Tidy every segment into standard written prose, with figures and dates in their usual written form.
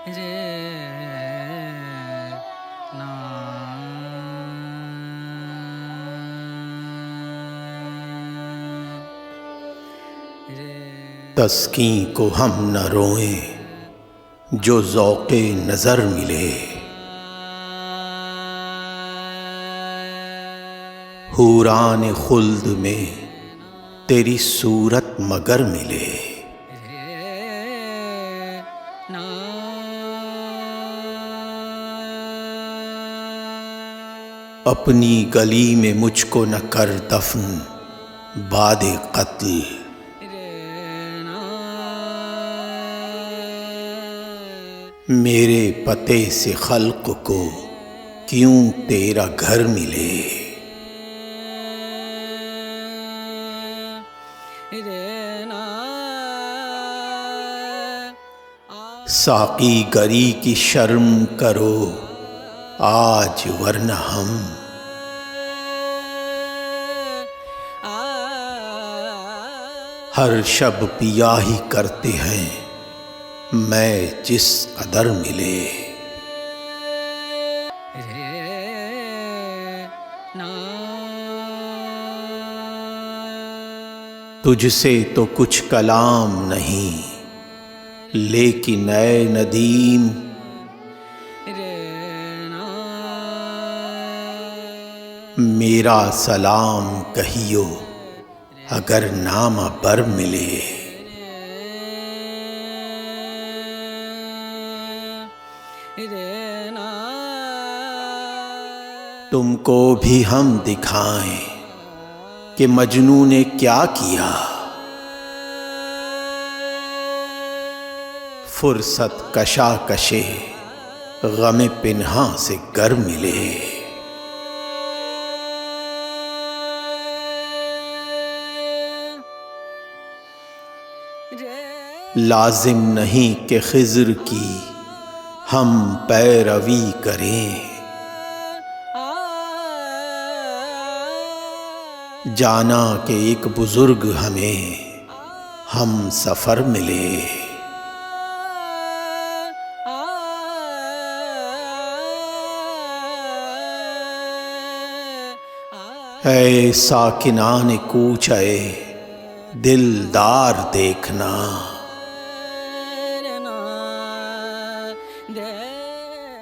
रे ना रे। तस्कीं को हम न रोएं जो ज़ौक़े नज़र मिले, हूरान खुल्द में तेरी सूरत मगर मिले। अपनी गली में मुझको न कर दफन बादे कत्ल, मेरे पते से खल्क को क्यों तेरा घर मिले। साकी गरी की शर्म करो आज वरना हम हर शब पिया ही करते हैं मैं जिस कदर मिले। तुझसे तो कुछ कलाम नहीं लेकिन ऐ नदीम मेरा सलाम कहियो अगर नामा बर मिले। तुमको भी हम दिखाएं कि मजनू ने क्या किया, फुर्सत कशा कशे गमे पिन्हा से गर मिले। लाजिम नहीं कि खिज़्र की हम पैरवी करें, जाना कि एक बुजुर्ग हमें हम सफ़र मिले। ऐ साकिनान कूचे दिलदार देखना,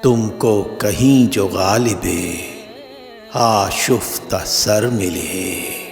तुमको कहीं जो गालिबे आशुफ्ता सर मिले।